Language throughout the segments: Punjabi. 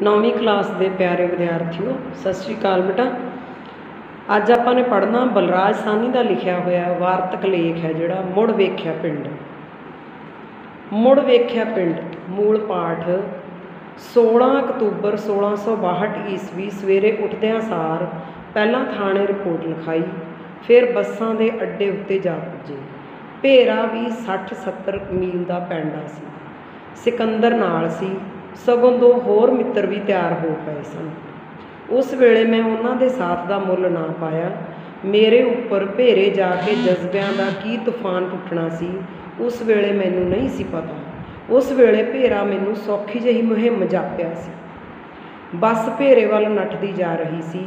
नौवीं क्लास के प्यारे विद्यार्थियों, सत श्री अकाल बेटा। अज आपां ने पढ़ना बलराज साहनी का लिखिया होया वार्तक लेख है जिहड़ा मुड़ वेख्या पिंड। मुड़ वेख्या पिंड मूल पाठ 16 अक्तूबर 1662 ईस्वी सवेरे उठद्या सार पहला थाने रिपोर्ट लिखाई, फिर बसां दे अड्डे उत्ते जा पुजे। भेरा भी 60-70 मील का पैंडा सी। सिकंदर नाल सी, सगों दो होर मित्र भी तैयार हो गए सन। उस वेले मैं उन्हां दे साथ का मुल ना पाया। मेरे उपर भेरे जाके जज्बियां का की तूफान पुट्टना सी, उस वेले मैनू नहीं सी पता। उस वेले भेरा मैनू सौखी जही मुहिम जापिया सी। बस भेरे वाल नठदी जा रही सी।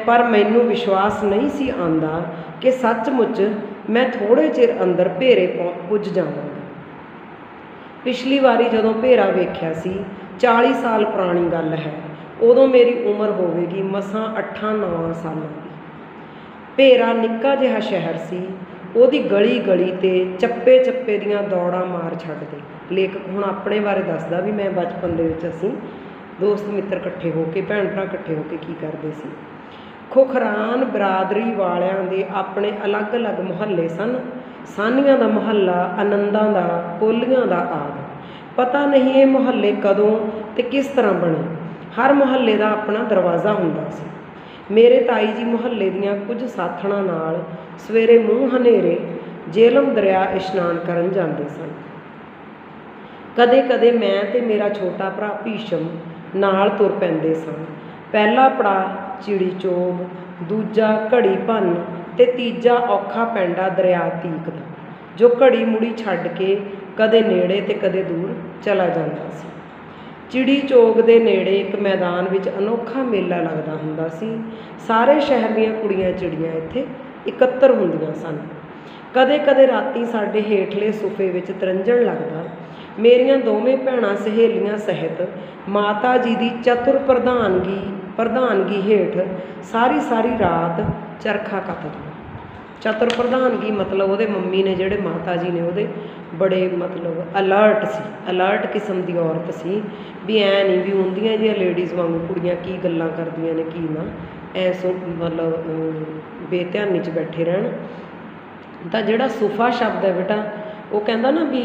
पर मैनू विश्वास नहीं सी आंदा कि सचमुच मैं थोड़े चिर अंदर भेरे पुज जावांगा। पिछली वारी जदों भेरा वेख्या सी 40 साल पुरानी गल है, उदों मेरी उम्र होवेगी मसां 8-9 सालों की। भेरा निक्का जिहा शहर सी, उहदी गली गली ते चप्पे चप्पे दियां दौड़ां मार छड्डदे। लेखक हुण अपने बारे दसदा भी मैं बचपन दे विच असीं दोस्त मित्र इकट्ठे होके भैण भरा इकट्ठे होके की करदे सी। खुखरान बरादरी वालियां दे अपने अलग अलग मुहल्ले सन। सानियां दा मुहल्ला, आनंदां दा, कोलियां दा आदि। पता नहीं ये मुहल्ले कदों ते किस तरह बने। हर मुहल्ले का अपना दरवाज़ा हुंदा सी। मेरे ताई जी मुहल्ले दियां कुछ साथणां नाल सवेरे मूँह हनेरे जेहलम दरिया इशनान करन जांदे सन। कदे कदे मैं ते मेरा छोटा भरा भीशम नाल तुर पैंदे सन। पहला पड़ाव चिड़ी चोग, दूजा घड़ी भन ते तीजा औखा पैंडा दरिया तीक दा, जो घड़ी मुड़ी छड्ड के कदे नेड़े ते कदे दूर चला जांदा सी। चिड़ी चोग दे नेड़े एक मैदान विच अनोखा मेला लगदा हुंदा सी। सारे शहर दीयां कुड़ियां चिड़ियां इत्थे इकत्तर हुंदियां सन। कदे कदे रातीं साडे हेठले सुफे विच तरंजण लगदा। मेरियां दोवें भैणां सहेलियां सहित माता जी दी चतुर प्रधानगी हेठ सारी सारी रात चरखा कतदियां। चतुर प्रधानगी मतलब उहदे मम्मी ने जिहड़े माता जी ने उहदे बड़े मतलब अलर्ट किस्म की औरत सी। भी ऐ नहीं भी उन्दियां जिहियां लेडीज़ वांगू कुड़ियां की गल्लां करदियां ने की ना, ऐ मतलब बेध्यानी च बैठे रहन। तां जिहड़ा सुफा शब्द है बेटा, वो कहंदा ना भी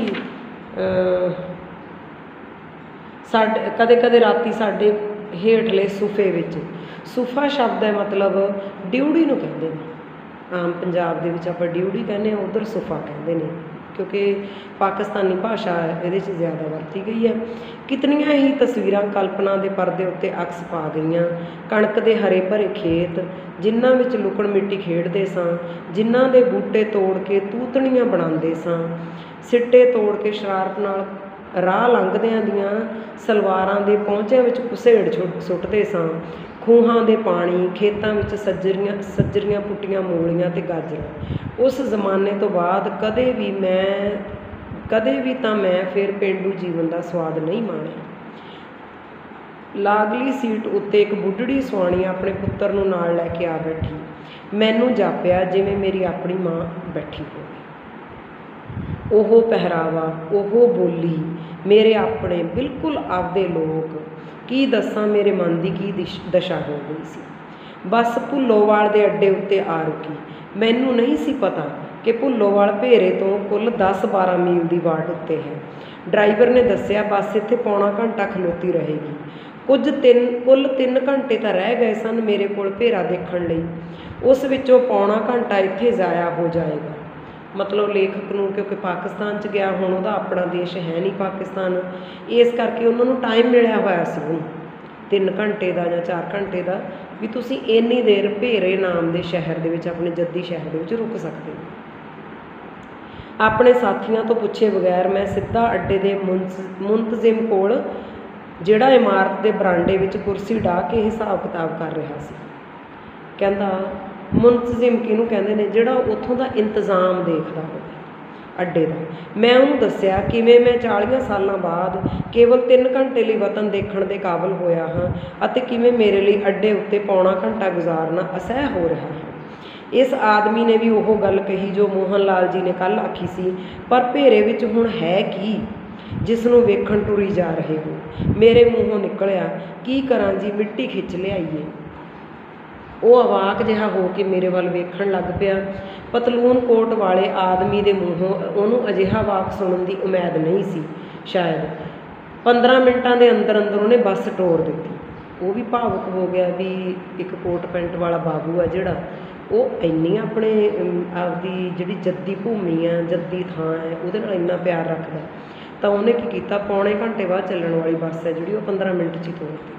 साडे कदे कदे राती साडे हेठले सुफे विच, सुफा शब्द है मतलब ड्यूड़ी नूं कहंदे ने। आम पंजाब दे विच आपां ड्यूड़ी कहने, उधर सुफा कहंदे ने, क्योंकि पाकिस्तानी भाषा इहदे च ज़्यादा वरती गई है। कितनियां ही तस्वीरां कल्पना के परदे उत्ते अक्स पा गईयां। कणक के हरे भरे खेत जिन्हां विच लुकण मिट्टी खेडदे सां, जिन्हां दे बूटे तोड़ के तूतणियां बनांदे सां, सिट्टे तोड़ के शरारत नाल राह लंघदियां दियां सलवारां दे पहुंचिਆਂ विच घुसेड़ सुੱਟਦੇ सां। खूहां दे पानी, खेतां विच सज्जरियां पुट्टियां मूलियां ते गाजरां। उस जमाने तो बाद कदे भी तां मैं फिर पेंडू जीवन का स्वाद नहीं माणिया। लागली सीट उत्ते एक बुढ़ड़ी सुआणी अपने पुत्तर नूं नाल लैके आ बैठी। मैनू जापिया जिवें मेरी अपनी माँ बैठी होवे। ओह पहरावा, ओह बोली, मेरे अपने बिल्कुल आपदे लोग, की दसां मेरे मन की की दशा हो गई सी। बस भुल्लोवाल के अड्डे उत्ते आ रुकी। मैनू नहीं सी पता कि भुल्लोवाल भेरे तो कुल 10-12 मील की वाट उत्ते है। ड्राइवर ने दस्सिया बस इत्थे पौना घंटा खलोती रहेगी। कुल 3 घंटे तो रह गए सन मेरे कोल भेरा देखण लई। उस विचों पौना घंटा इत्थे ज़ाया हो जाएगा। मतलब लेखक नूं क्योंकि पाकिस्तान च गया, हुण उहदा अपना देश है नहीं पाकिस्तान, इस करके उन्होंने टाइम मिलिया होया सी हुण 3 घंटे का या 4 घंटे का, भी तुसीं इन्नी देर भेरे नाम के शहर दे विच अपने जद्दी शहर दे विच रुक सकते हो। अपने साथियों तो पुछे बगैर मैं सीधा अड्डे के मुंतजिम कोल जिहड़ा इमारत के बरांडे विच कुर्सी ढा के हिसाब किताब कर रहा सी। कहंदा मुंतजिम किहनूं कहंदे ने, जिहड़ा उत्थों का इंतजाम देखदा होवे अड्डे का। मैं उन्होंने दस्सिया किवें मैं 40 सालों बाद केवल 3 घंटे लिए वतन देखण दे काबिल होया हाँ, अते किवें मेरे लिए अड्डे उत्ते पौना घंटा गुजारना असह हो रहा है। इस आदमी ने भी ओह गल कही जो मोहन लाल जी ने कल आखी सी, पर भेरे विच हुण है की। जिस नूं वेखण टुरी जा रहे हो। मेरे मूँहों निकलिया, की करां जी, मिट्टी खिच लियाईए। ਉਹ ਅਵਾਕ ਜਿਹਾ ਹੋ ਕੇ ਮੇਰੇ ਵੱਲ ਵੇਖਣ ਲੱਗ ਪਿਆ। ਪਤਲੂਨ ਕੋਟ ਵਾਲੇ ਆਦਮੀ ਦੇ ਮੂੰਹੋਂ ਉਹਨੂੰ ਅਜਿਹਾ ਵਾਕ ਸੁਣਨ ਦੀ ਉਮੀਦ ਨਹੀਂ ਸੀ। ਸ਼ਾਇਦ 15 ਮਿੰਟਾਂ ਦੇ ਅੰਦਰ ਅੰਦਰ ਉਹਨੇ ਬੱਸ ਟੋਰ ਦਿੱਤੀ। ਉਹ ਵੀ ਭਾਵੁਕ ਹੋ ਗਿਆ ਵੀ ਇੱਕ ਕੋਟ ਪੈਂਟ ਵਾਲਾ ਬਾਬੂ ਆ ਜਿਹੜਾ, ਉਹ ਇੰਨੀ ਆਪਣੇ ਆਪਦੀ ਜਿਹੜੀ ਜੱਦੀ ਭੂਮੀ ਆ, ਜੱਦੀ ਥਾਂ ਹੈ, ਉਹਦੇ ਨਾਲ ਇੰਨਾ ਪਿਆਰ ਰੱਖਦਾ। ਤਾਂ ਉਹਨੇ ਕੀ ਕੀਤਾ, ਪੌਣੇ ਘੰਟੇ ਬਾਅਦ ਚੱਲਣ ਵਾਲੀ ਬੱਸ ਹੈ ਜਿਹੜੀ, ਉਹ 15 ਮਿੰਟ 'ਚ ਹੀ ਤੋਰਤੀ।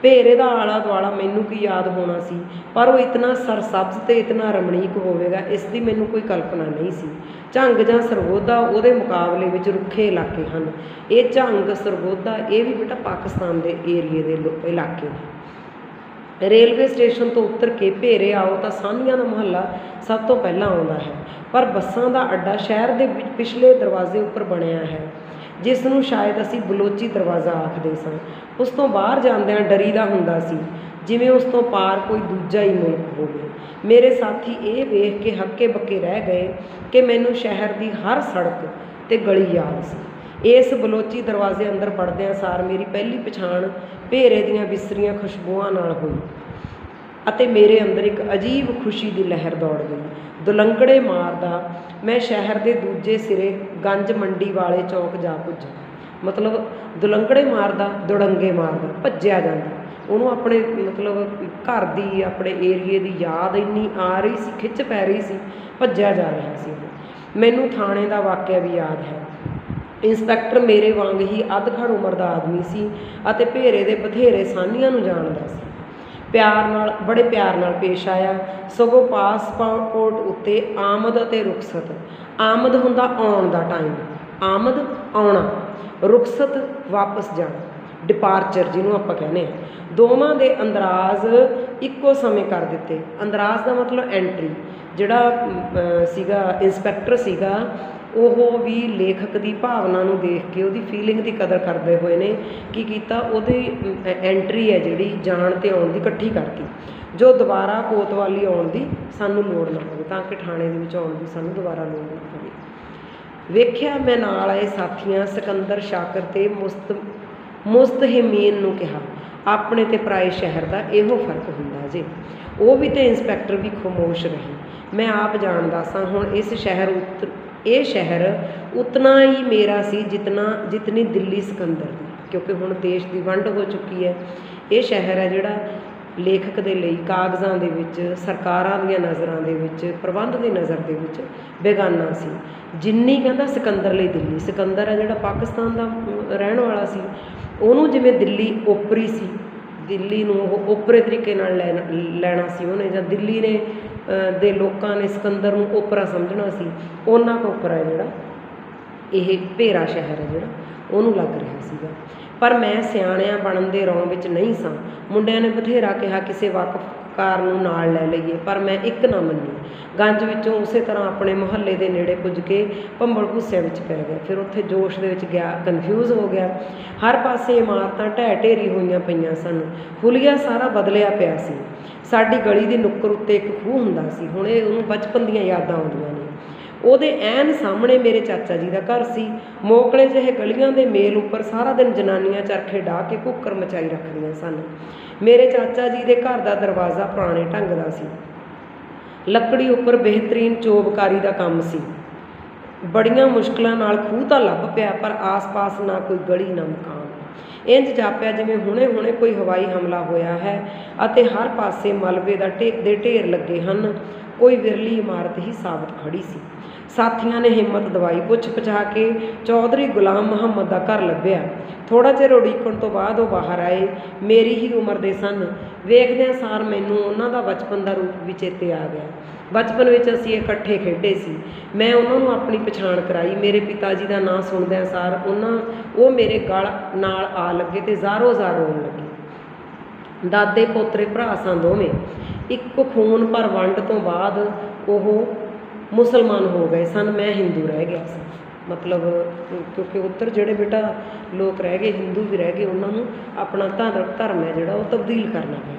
ਭੇਰੇ ਦਾ ਆਲਾ ਦੁਆਲਾ ਮੈਨੂੰ ਕੀ ਯਾਦ ਹੋਣਾ ਸੀ, ਪਰ ਉਹ ਇਤਨਾ ਸਰਸਬਜ਼ ਅਤੇ ਇਤਨਾ ਰਮਣੀਕ ਹੋਵੇਗਾ ਇਸ ਦੀ ਮੈਨੂੰ ਕੋਈ ਕਲਪਨਾ ਨਹੀਂ ਸੀ। ਝੰਗ ਜਾਂ ਸਰਗੋਧਾ ਉਹਦੇ ਮੁਕਾਬਲੇ ਵਿੱਚ ਰੁੱਖੇ ਇਲਾਕੇ ਹਨ। ਇਹ ਝੰਗ ਸਰਗੋਧਾ ਇਹ ਵੀ ਬੇਟਾ ਪਾਕਿਸਤਾਨ ਦੇ ਏਰੀਏ ਦੇ ਇਲਾਕੇ ਨੇ। ਰੇਲਵੇ ਸਟੇਸ਼ਨ ਤੋਂ ਉਤਰ ਕੇ ਭੇਰੇ ਆਓ ਤਾਂ ਸਾਨੀਆਂ ਦਾ ਮੁਹੱਲਾ ਸਭ ਤੋਂ ਪਹਿਲਾਂ ਆਉਂਦਾ ਹੈ, ਪਰ ਬੱਸਾਂ ਦਾ ਅੱਡਾ ਸ਼ਹਿਰ ਦੇ ਵਿੱਚ ਪਿਛਲੇ ਦਰਵਾਜ਼ੇ ਉੱਪਰ ਬਣਿਆ ਹੈ, ਜਿਸ ਨੂੰ ਸ਼ਾਇਦ ਅਸੀਂ ਬਲੋਚੀ ਦਰਵਾਜ਼ਾ ਆਖਦੇ ਸਾਂ। ਉਸ ਤੋਂ ਬਾਹਰ ਜਾਂਦਿਆਂ ਡਰੀਦਾ ਹੁੰਦਾ ਸੀ, ਜਿਵੇਂ ਉਸ ਤੋਂ ਪਾਰ ਕੋਈ ਦੂਜਾ ਹੀ ਮੁਲਕ ਹੋਵੇ। ਮੇਰੇ ਸਾਥੀ ਇਹ ਵੇਖ ਕੇ ਹੱਕੇ ਬੱਕੇ ਰਹਿ ਗਏ ਕਿ ਮੈਨੂੰ ਸ਼ਹਿਰ ਦੀ ਹਰ ਸੜਕ ਅਤੇ ਗਲੀ ਯਾਦ ਸੀ। ਇਸ ਬਲੋਚੀ ਦਰਵਾਜ਼ੇ ਅੰਦਰ ਵੜਦਿਆਂ ਸਾਰ ਮੇਰੀ ਪਹਿਲੀ ਪਛਾਣ ਭੇਰੇ ਦੀਆਂ ਵਿਸਰੀਆਂ ਖੁਸ਼ਬੂਆਂ ਨਾਲ ਹੋਈ ਅਤੇ ਮੇਰੇ ਅੰਦਰ ਇੱਕ ਅਜੀਬ ਖੁਸ਼ੀ ਦੀ ਲਹਿਰ ਦੌੜ ਗਈ। ਦੁਲੰਗੜੇ ਮਾਰਦਾ ਮੈਂ ਸ਼ਹਿਰ ਦੇ ਦੂਜੇ ਸਿਰੇ ਗੰਜ ਮੰਡੀ ਵਾਲੇ ਚੌਕ ਜਾ ਪੁੱਜਾ। ਮਤਲਬ ਦੁਲੰਗੜੇ ਮਾਰਦਾ, ਦੁੜੰਗੇ ਮਾਰਦਾ, ਭੱਜਿਆ ਜਾਂਦਾ। ਉਹਨੂੰ ਆਪਣੇ ਮਤਲਬ ਘਰ ਦੀ, ਆਪਣੇ ਏਰੀਏ ਦੀ ਯਾਦ ਇੰਨੀ ਆ ਰਹੀ ਸੀ, ਖਿੱਚ ਪੈ ਰਹੀ ਸੀ, ਭੱਜਿਆ ਜਾ ਰਿਹਾ ਸੀ। ਮੈਨੂੰ ਥਾਣੇ ਦਾ ਵਾਕਿਆ ਵੀ ਯਾਦ ਹੈ। ਇੰਸਪੈਕਟਰ ਮੇਰੇ ਵਾਂਗ ਹੀ ਅੱਧਖੜ ਉਮਰ ਦਾ ਆਦਮੀ ਸੀ ਅਤੇ ਭੇਰੇ ਦੇ ਬਥੇਰੇ ਸਾਨੀਆਂ ਨੂੰ ਜਾਣਦਾ ਸੀ। ਬੜੇ ਪਿਆਰ ਨਾਲ ਪੇਸ਼ ਆਇਆ। ਸਗੋਂ ਪਾਸਪੋਰਟ ਉੱਤੇ ਆਮਦ ਅਤੇ ਰੁਖਸਤ, ਆਮਦ ਹੁੰਦਾ ਆਉਣ ਦਾ ਟਾਈਮ, ਆਮਦ ਆਉਣਾ, ਰੁਖਸਤ ਵਾਪਸ ਜਾਣਾ, ਡਿਪਾਰਚਰ ਜਿਹਨੂੰ ਆਪਾਂ ਕਹਿੰਦੇ ਹਾਂ, ਦੋਵਾਂ ਦੇ ਅੰਦਰਾਜ਼ ਇੱਕੋ ਸਮੇਂ ਕਰ ਦਿੱਤੇ। ਅੰਦਰਾਜ਼ ਦਾ ਮਤਲਬ ਐਂਟਰੀ। ਜਿਹੜਾ ਸੀਗਾ ਇੰਸਪੈਕਟਰ ਸੀਗਾ, ਉਹ ਵੀ ਲੇਖਕ ਦੀ ਭਾਵਨਾ ਨੂੰ ਦੇਖ ਕੇ, ਉਹਦੀ ਫੀਲਿੰਗ ਦੀ ਕਦਰ ਕਰਦੇ ਹੋਏ ਨੇ ਕੀ ਕੀਤਾ, ਉਹਦੀ ਐਂਟਰੀ ਹੈ ਜਿਹੜੀ ਜਾਣ ਅਤੇ ਆਉਣ ਦੀ ਇਕੱਠੀ ਕਰਤੀ, ਜੋ ਦੁਬਾਰਾ ਕੋਤਵਾਲੀ ਆਉਣ ਦੀ ਸਾਨੂੰ ਲੋੜ ਨਾ ਹੋਵੇ, ਤਾਂ ਕਿ ਥਾਣੇ ਦੇ ਵਿੱਚ ਆਉਣ ਦੀ ਸਾਨੂੰ ਦੁਬਾਰਾ ਲੋੜ ਨਾ ਪਵੇ। ਵੇਖਿਆ ਮੈਂ ਨਾਲ ਆਏ ਸਾਥੀਆਂ ਸਿਕੰਦਰ, ਸ਼ਾਕਰ ਅਤੇ ਮੁਸਤਹਿਮੀਨ ਨੂੰ ਕਿਹਾ, ਆਪਣੇ ਅਤੇ ਪਰਾਏ ਸ਼ਹਿਰ ਦਾ ਇਹੋ ਫਰਕ ਹੁੰਦਾ ਜੇ। ਉਹ ਵੀ ਅਤੇ ਇੰਸਪੈਕਟਰ ਵੀ ਖਾਮੋਸ਼ ਰਹੇ। ਮੈਂ ਆਪ ਜਾਣਦਾ ਸਾਂ ਹੁਣ ਇਹ ਸ਼ਹਿਰ ਉਤਨਾ ਹੀ ਮੇਰਾ ਸੀ ਜਿਤਨੀ ਦਿੱਲੀ ਸਿਕੰਦਰ ਦੀ, ਕਿਉਂਕਿ ਹੁਣ ਦੇਸ਼ ਦੀ ਵੰਡ ਹੋ ਚੁੱਕੀ ਹੈ। ਇਹ ਸ਼ਹਿਰ ਹੈ ਜਿਹੜਾ ਲੇਖਕ ਦੇ ਲਈ ਕਾਗਜ਼ਾਂ ਦੇ ਵਿੱਚ, ਸਰਕਾਰਾਂ ਦੀਆਂ ਨਜ਼ਰਾਂ ਦੇ ਵਿੱਚ, ਪ੍ਰਬੰਧ ਦੀ ਨਜ਼ਰ ਦੇ ਵਿੱਚ ਬੇਗਾਨਾ ਸੀ, ਜਿੰਨੀ ਕਹਿੰਦਾ ਸਿਕੰਦਰ ਲਈ ਦਿੱਲੀ। ਸਿਕੰਦਰ ਹੈ ਜਿਹੜਾ ਪਾਕਿਸਤਾਨ ਦਾ ਰਹਿਣ ਵਾਲਾ ਸੀ, ਉਹਨੂੰ ਜਿਵੇਂ ਦਿੱਲੀ ਓਪਰੀ ਸੀ, ਦਿੱਲੀ ਨੂੰ ਉਹ ਓਪਰੇ ਤਰੀਕੇ ਨਾਲ ਲੈਣਾ ਸੀ ਉਹਨੇ, ਜਾਂ ਦਿੱਲੀ ਨੇ ਦੇ ਲੋਕਾਂ ਨੇ ਸਿਕੰਦਰ ਨੂੰ ਓਪਰਾ ਸਮਝਣਾ ਸੀ, ਉਹਨਾਂ ਕੁ ਓਪਰਾ ਹੈ ਜਿਹੜਾ ਇਹ ਭੇਰਾ ਸ਼ਹਿਰ ਹੈ ਜਿਹੜਾ, ਉਹਨੂੰ ਲੱਗ ਰਿਹਾ ਸੀਗਾ। ਪਰ ਮੈਂ ਸਿਆਣਿਆਂ ਬਣਨ ਦੇ ਰੌਂ ਵਿੱਚ ਨਹੀਂ ਸਾਂ। ਮੁੰਡਿਆਂ ਨੇ ਬਥੇਰਾ ਕਿਹਾ ਕਿਸੇ ਵਾਕਫਕਾਰ ਨੂੰ ਨਾਲ ਲੈ ਲਈਏ, ਪਰ ਮੈਂ ਇੱਕ ਨਾ ਮੰਨੀ। ਗੰਜ ਵਿੱਚੋਂ ਉਸੇ ਤਰ੍ਹਾਂ ਆਪਣੇ ਮੁਹੱਲੇ ਦੇ ਨੇੜੇ ਪੁੱਜ ਕੇ ਭੰਬਲ ਭੁੱਸਿਆਂ ਵਿੱਚ ਪੈ ਗਿਆ। ਫਿਰ ਉੱਥੇ ਜੋਸ਼ ਦੇ ਵਿੱਚ ਗਿਆ, ਕਨਫਿਊਜ਼ ਹੋ ਗਿਆ। ਹਰ ਪਾਸੇ ਇਮਾਰਤਾਂ ਢਹਿ ਢੇਰੀ ਹੋਈਆਂ ਪਈਆਂ ਸਨ, ਹੁਲੀਆ ਸਾਰਾ ਬਦਲਿਆ ਪਿਆ ਸੀ। ਸਾਡੀ ਗਲੀ ਦੀ ਨੁੱਕਰ ਉੱਤੇ ਇੱਕ ਖੂਹ ਹੁੰਦਾ ਸੀ, ਹੁਣ ਉਹਨੂੰ ਬਚਪਨ ਦੀਆਂ ਯਾਦਾਂ ਆਉਂਦੀਆਂ ਨੇ। ਉਹਦੇ ਐਨ ਸਾਹਮਣੇ ਮੇਰੇ ਚਾਚਾ ਜੀ ਦਾ ਘਰ ਸੀ। ਮੋਕਲੇ ਜਿਹੇ ਗਲੀਆਂ ਦੇ ਮੇਲ ਉੱਪਰ ਸਾਰਾ ਦਿਨ ਜਨਾਨੀਆਂ ਚਰਖੇ ਡਾਹ ਕੇ ਕੁੱਕਰ ਮਚਾਈ ਰੱਖਦੀਆਂ ਸਨ। ਮੇਰੇ ਚਾਚਾ ਜੀ ਦੇ ਘਰ ਦਾ ਦਰਵਾਜ਼ਾ ਪੁਰਾਣੇ ਢੰਗ ਦਾ ਸੀ, ਲੱਕੜੀ ਉੱਪਰ ਬਿਹਤਰੀਨ ਚੋਬਕਾਰੀ ਦਾ ਕੰਮ ਸੀ। ਬੜੀਆਂ ਮੁਸ਼ਕਿਲਾਂ ਨਾਲ ਖੂਹ ਤਾਂ ਲੱਭ ਪਿਆ, ਪਰ ਆਸ-ਪਾਸ ਨਾ ਕੋਈ ਗਲੀ ਨਾ ਮਕਾਨ। ਇੰਝ ਜਾਪਿਆ ਜਿਵੇਂ ਹੁਣੇ ਕੋਈ ਹਵਾਈ ਹਮਲਾ ਹੋਇਆ ਹੈ ਅਤੇ ਹਰ ਪਾਸੇ ਮਲਬੇ ਦੇ ਢੇਰ ਲੱਗੇ ਹਨ। ਕੋਈ ਵਿਰਲੀ ਇਮਾਰਤ ਹੀ ਸਾਬਤ ਖੜੀ ਸੀ। ਸਾਥੀਆਂ ਨੇ ਹਿੰਮਤ ਦਵਾਈ, ਪੁੱਛ ਪਛਾ ਕੇ ਚੌਧਰੀ ਗੁਲਾਮ ਮੁਹੰਮਦ ਦਾ ਘਰ ਲੱਭਿਆ। ਥੋੜ੍ਹਾ ਚਿਰ ਉਡੀਕਣ ਤੋਂ ਬਾਅਦ ਉਹ ਬਾਹਰ ਆਏ। ਮੇਰੀ ਹੀ ਉਮਰ ਦੇ ਸਨ। ਵੇਖਦਿਆਂ ਸਾਰ ਮੈਨੂੰ ਉਹਨਾਂ ਦਾ ਬਚਪਨ ਦਾ ਰੂਪ ਵੀ ਚੇਤੇ ਆ ਗਿਆ। ਬਚਪਨ ਵਿੱਚ ਅਸੀਂ ਇਕੱਠੇ ਖੇਡੇ ਸੀ। ਮੈਂ ਉਹਨਾਂ ਨੂੰ ਆਪਣੀ ਪਛਾਣ ਕਰਾਈ। ਮੇਰੇ ਪਿਤਾ ਜੀ ਦਾ ਨਾਂ ਸੁਣਦਿਆਂ ਸਾਰ ਉਹ ਮੇਰੇ ਗਲ ਨਾਲ ਆ ਲੱਗੇ ਅਤੇ ਜ਼ਾਰੋ-ਜ਼ਾਰ ਰੋਣ ਲੱਗੇ। ਦਾਦੇ ਪੋਤਰੇ ਭਰਾ ਸਾਂ ਦੋਵੇਂ, ਇੱਕ ਖੂਨ, ਪਰ ਵੰਡ ਤੋਂ ਬਾਅਦ ਉਹ ਮੁਸਲਮਾਨ ਹੋ ਗਏ ਸਨ, ਮੈਂ ਹਿੰਦੂ ਰਹਿ ਗਿਆ ਸੀ। ਮਤਲਬ ਕਿਉਂਕਿ ਉੱਧਰ ਜਿਹੜੇ ਬੇਟਾ ਲੋਕ ਰਹਿ ਗਏ, ਹਿੰਦੂ ਵੀ ਰਹਿ ਗਏ, ਉਹਨਾਂ ਨੂੰ ਆਪਣਾ ਧਰਮ ਹੈ ਜਿਹੜਾ ਉਹ ਤਬਦੀਲ ਕਰਨਾ ਪਿਆ।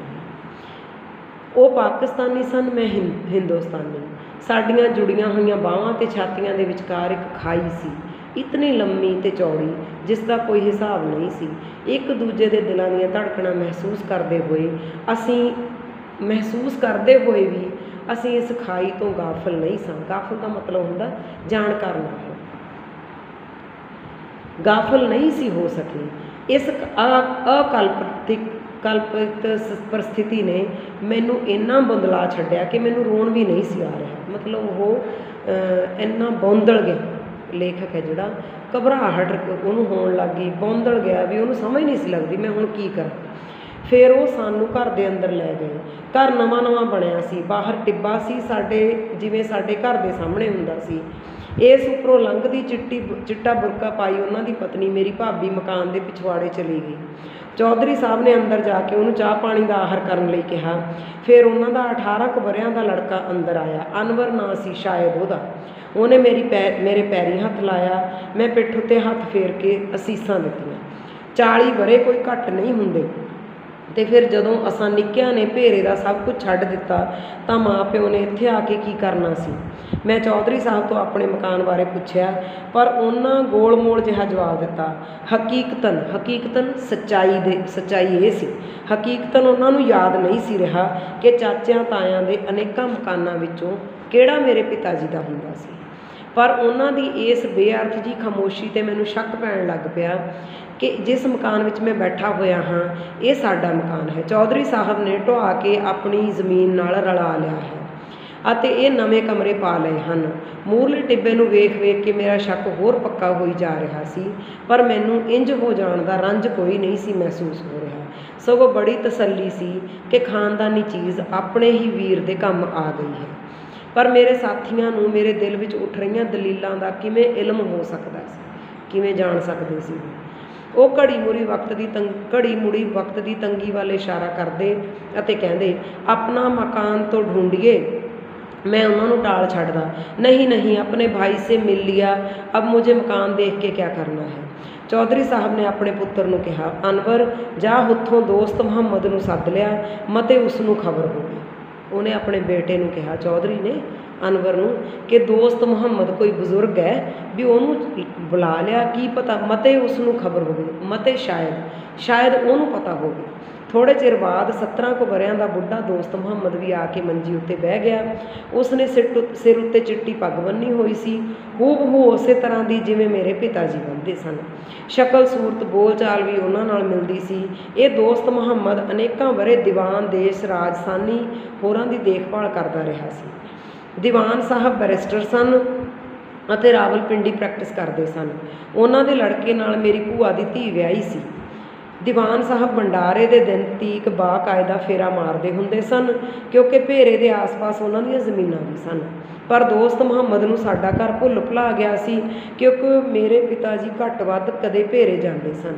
ਉਹ ਪਾਕਿਸਤਾਨੀ ਸਨ, ਮੈਂ ਹਿੰਦੁਸਤਾਨੀ। ਸਾਡੀਆਂ ਜੁੜੀਆਂ ਹੋਈਆਂ ਬਾਹਾਂ ਅਤੇ ਛਾਤੀਆਂ ਦੇ ਵਿਚਕਾਰ ਇੱਕ ਖਾਈ ਸੀ। ਇਤਨੀ ਲੰਮੀ ਤੇ ਚੌੜੀ ਜਿਸ ਦਾ ਕੋਈ ਹਿਸਾਬ ਨਹੀਂ ਸੀ। ਇੱਕ ਦੂਜੇ ਦੇ ਦਿਲਾਂ ਦੀਆਂ ਧੜਕਣਾਂ ਮਹਿਸੂਸ ਕਰਦੇ ਹੋਏ ਵੀ ਅਸੀਂ ਇਸ ਖਾਈ ਤੋਂ ਗਾਫਲ ਨਹੀਂ ਸਾਂ। ਗਾਫਲ ਦਾ ਮਤਲਬ ਹੁੰਦਾ ਜਾਣਕਾਰ ਨਾ ਹੋ, ਗਾਫਲ ਨਹੀਂ ਸੀ ਹੋ ਸਕੇ। ਇਸ ਕਲਪਿਤ ਪਰਿਸਥਿਤੀ ਨੇ ਮੈਨੂੰ ਇੰਨਾ ਬੌਂਦਲਾ ਛੱਡਿਆ ਕਿ ਮੈਨੂੰ ਰੋਣ ਵੀ ਨਹੀਂ ਸੀ ਆ ਰਿਹਾ। ਮਤਲਬ ਉਹ ਇੰਨਾ ਬੌਂਦਲ ਗਿਆ, ਲੇਖਕ ਹੈ ਜਿਹੜਾ, ਘਬਰਾਹਟ ਉਹਨੂੰ ਹੋਣ ਲੱਗ ਗਈ, ਬੌਂਦਲ ਗਿਆ ਵੀ ਉਹਨੂੰ ਸਮਝ ਨਹੀਂ ਸੀ ਲੱਗਦੀ ਮੈਂ ਹੁਣ ਕੀ ਕਰਾਂ। ਫਿਰ ਉਹ ਸਾਨੂੰ ਘਰ ਦੇ ਅੰਦਰ ਲੈ ਗਏ। ਘਰ ਨਵਾਂ ਨਵਾਂ ਬਣਿਆ ਸੀ, ਬਾਹਰ ਟਿੱਬਾ ਸੀ ਸਾਡੇ, ਜਿਵੇਂ ਸਾਡੇ ਘਰ ਦੇ ਸਾਹਮਣੇ ਹੁੰਦਾ ਸੀ। ਇਸ ਉੱਪਰੋਂ ਲੰਘਦੀ ਚਿੱਟਾ ਬੁਰਕਾ ਪਾਈ ਉਹਨਾਂ ਦੀ ਪਤਨੀ ਮੇਰੀ ਭਾਬੀ ਮਕਾਨ ਦੇ ਪਿਛਵਾੜੇ ਚਲੀ ਗਈ। ਚੌਧਰੀ ਸਾਹਿਬ ਨੇ ਅੰਦਰ ਜਾ ਕੇ ਉਹਨੂੰ ਚਾਹ ਪਾਣੀ ਦਾ ਆਹਰ ਕਰਨ ਲਈ ਕਿਹਾ। ਫਿਰ ਉਹਨਾਂ ਦਾ 18 ਕੁ ਵਰ੍ਹਿਆਂ ਦਾ ਲੜਕਾ ਅੰਦਰ ਆਇਆ, ਅਨਵਰ ਨਾਂ ਸੀ ਸ਼ਾਇਦ ਉਹਦਾ। ਉਹਨੇ ਮੇਰੇ ਪੈਰੀਂ ਹੱਥ ਲਾਇਆ। ਮੈਂ ਪਿੱਠ ਉੱਤੇ ਹੱਥ ਫੇਰ ਕੇ ਅਸੀਸਾਂ ਦਿੱਤੀਆਂ। 40 ਵਰ੍ਹੇ ਕੋਈ ਘੱਟ ਨਹੀਂ ਹੁੰਦੇ। ਅਤੇ ਫਿਰ ਜਦੋਂ ਅਸਾਂ ਨਿੱਕਿਆਂ ਨੇ ਭੇਰੇ ਦਾ ਸਭ ਕੁਝ ਛੱਡ ਦਿੱਤਾ ਤਾਂ ਮਾਂ ਪਿਓ ਨੇ ਇੱਥੇ ਆ ਕੇ ਕੀ ਕਰਨਾ ਸੀ। ਮੈਂ ਚੌਧਰੀ ਸਾਹਿਬ ਤੋਂ ਆਪਣੇ ਮਕਾਨ ਬਾਰੇ ਪੁੱਛਿਆ, ਪਰ ਉਹਨਾਂ ਗੋਲ ਮੋਲ ਜਿਹਾ ਜਵਾਬ ਦਿੱਤਾ। ਹਕੀਕਤਨ ਸੱਚਾਈ ਇਹ ਸੀ, ਹਕੀਕਤਨ ਉਹਨਾਂ ਨੂੰ ਯਾਦ ਨਹੀਂ ਸੀ ਰਿਹਾ ਕਿ ਚਾਚਿਆਂ ਤਾਇਆਂ ਦੇ ਅਨੇਕਾਂ ਮਕਾਨਾਂ ਵਿੱਚੋਂ ਕਿਹੜਾ ਮੇਰੇ ਪਿਤਾ ਜੀ ਦਾ ਹੁੰਦਾ ਸੀ। ਪਰ ਉਹਨਾਂ ਦੀ ਇਸ ਬੇਅਰਥ ਜਿਹੀ ਖਾਮੋਸ਼ੀ 'ਤੇ ਮੈਨੂੰ ਸ਼ੱਕ ਪੈਣ ਲੱਗ ਪਿਆ ਕਿ ਜਿਸ ਮਕਾਨ ਵਿੱਚ ਮੈਂ ਬੈਠਾ ਹੋਇਆ ਹਾਂ ਇਹ ਸਾਡਾ ਮਕਾਨ ਹੈ। ਚੌਧਰੀ ਸਾਹਿਬ ਨੇ ਢੁਆ ਕੇ ਆਪਣੀ ਜ਼ਮੀਨ ਨਾਲ ਰਲਾ ਲਿਆ ਹੈ ਅਤੇ ਇਹ ਨਵੇਂ ਕਮਰੇ ਪਾ ਲਏ ਹਨ। ਮੂਹਰਲੇ ਟਿੱਬੇ ਨੂੰ ਵੇਖ ਕੇ ਮੇਰਾ ਸ਼ੱਕ ਹੋਰ ਪੱਕਾ ਹੋਈ ਜਾ ਰਿਹਾ ਸੀ, ਪਰ ਮੈਨੂੰ ਇੰਜ ਹੋ ਜਾਣ ਦਾ ਰੰਜ ਕੋਈ ਨਹੀਂ ਸੀ ਮਹਿਸੂਸ ਹੋ ਰਿਹਾ। ਸਗੋਂ ਬੜੀ ਤਸੱਲੀ ਸੀ ਕਿ ਖਾਨਦਾਨੀ ਚੀਜ਼ ਆਪਣੇ ਹੀ ਵੀਰ ਦੇ ਕੰਮ ਆ ਗਈ ਹੈ। ਪਰ ਮੇਰੇ ਸਾਥੀਆਂ ਨੂੰ ਮੇਰੇ ਦਿਲ ਵਿੱਚ ਉੱਠ ਰਹੀਆਂ ਦਲੀਲਾਂ ਦਾ ਕਿਵੇਂ ਇਲਮ ਹੋ ਸਕਦਾ ਸੀ, ਕਿਵੇਂ ਜਾਣ ਸਕਦੇ ਸੀ। ਉਹ ਘੜੀ ਮੁੜੀ ਵਕਤ ਦੀ ਤੰਗੀ ਵੱਲ ਇਸ਼ਾਰਾ ਕਰਦੇ ਅਤੇ ਕਹਿੰਦੇ, ਆਪਣਾ ਮਕਾਨ ਤੋਂ ਢੂੰਢੀਏ। मैं उन्होंने टाल छड़दा, नहीं अपने भाई से मिल लिया, अब मुझे मकान देख के क्या करना है। चौधरी साहब ने अपने पुत्र नूं कहा, अनवर जा उत्थों दोस्त मुहम्मद नूं सद लिया, मते उसनूं खबर हो गई। उन्हें अपने बेटे नूं कहा, चौधरी ने अनवर नूं, कि दोस्त मुहम्मद कोई बजुर्ग है भी उन्होंने बुला लिया, की पता मते उसनूं खबर हो गई, मते शायद उन्होंने पता हो गई। थोड़े चिर बाद 17 ਕੁ ਵਰਿਆਂ ਦਾ ਬੁੱਢਾ ਦੋਸਤ ਮੁਹੰਮਦ ਵੀ ਆ ਕੇ ਮੰਜੀ ਉੱਤੇ ਬਹਿ ਗਿਆ। ਉਸਨੇ ਸਿਰ ਉੱਤੇ ਚਿੱਟੀ ਪੱਗ ਬੰਨ੍ਹੀ ਹੋਈ ਸੀ, ਹੂਬਹੂ ਉਸੇ ਤਰ੍ਹਾਂ ਦੀ ਜਿਵੇਂ ਮੇਰੇ ਪਿਤਾ ਜੀ ਬੰਨ੍ਹਦੇ ਸਨ। ਸ਼ਕਲ ਸੂਰਤ ਬੋਲ ਚਾਲ ਵੀ ਉਹਨਾਂ ਨਾਲ ਮਿਲਦੀ ਸੀ। ਇਹ ਦੋਸਤ ਮੁਹੰਮਦ ਅਨੇਕਾਂ ਵਰ੍ਹੇ ਦੀਵਾਨ ਦੇਸ਼ ਰਾਜਸਾਨੀ ਹੋਰਾਂ ਦੀ ਦੇਖਭਾਲ ਕਰਦਾ ਰਿਹਾ ਸੀ। ਦੀਵਾਨ ਸਾਹਿਬ ਬੈਰਿਸਟਰ ਸਨ ਅਤੇ ਰਾਵਲਪਿੰਡੀ ਪ੍ਰੈਕਟਿਸ ਕਰਦੇ ਸਨ। ਉਹਨਾਂ ਦੇ ਲੜਕੇ ਨਾਲ ਮੇਰੀ ਭੂਆ ਦੀ ਧੀ ਵਿਆਹੀ ਸੀ। ਦੀਵਾਨ ਸਾਹਿਬ ਭੰਡਾਰੇ ਦੇ ਦਿਨ ਤੀਕ ਬਾਕਾਇਦਾ ਫੇਰਾ ਮਾਰਦੇ ਹੁੰਦੇ ਸਨ, ਕਿਉਂਕਿ ਭੇਰੇ ਦੇ ਆਸ-ਪਾਸ ਉਹਨਾਂ ਦੀਆਂ ਜ਼ਮੀਨਾਂ ਵੀ ਸਨ। ਪਰ ਦੋਸਤ ਮੁਹੰਮਦ ਨੂੰ ਸਾਡਾ ਘਰ ਭੁੱਲ ਭੁਲਾ ਗਿਆ ਸੀ, ਕਿਉਂਕਿ ਮੇਰੇ ਪਿਤਾ ਜੀ ਘੱਟ ਵੱਧ ਕਦੇ ਭੇਰੇ ਜਾਂਦੇ ਸਨ।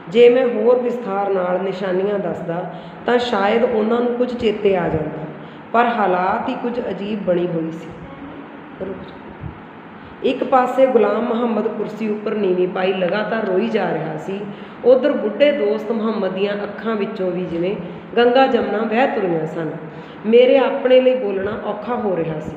ਜੇ ਮੈਂ ਹੋਰ ਵਿਸਥਾਰ ਨਾਲ ਨਿਸ਼ਾਨੀਆਂ ਦੱਸਦਾ ਤਾਂ ਸ਼ਾਇਦ ਉਹਨਾਂ ਨੂੰ ਕੁਝ ਚੇਤੇ ਆ ਜਾਂਦਾ, ਪਰ ਹਾਲਾਤ ਹੀ ਕੁਝ ਅਜੀਬ ਬਣੀ ਹੋਈ ਸੀ। ਇੱਕ ਪਾਸੇ ਗੁਲਾਮ ਮੁਹੰਮਦ ਕੁਰਸੀ ਉੱਪਰ ਨੀਵੀਂ ਪਾਈ ਲਗਾਤਾਰ ਰੋਈ ਜਾ ਰਿਹਾ ਸੀ। ਉੱਧਰ ਬੁੱਢੇ ਦੋਸਤ ਮੁਹੰਮਦ ਦੀਆਂ ਅੱਖਾਂ ਵਿੱਚੋਂ ਵੀ ਜਿਵੇਂ ਗੰਗਾ ਜਮਨਾ ਵਹਿ ਤੁਰੀਆਂ ਸਨ। ਮੇਰੇ ਆਪਣੇ ਲਈ ਬੋਲਣਾ ਔਖਾ ਹੋ ਰਿਹਾ ਸੀ।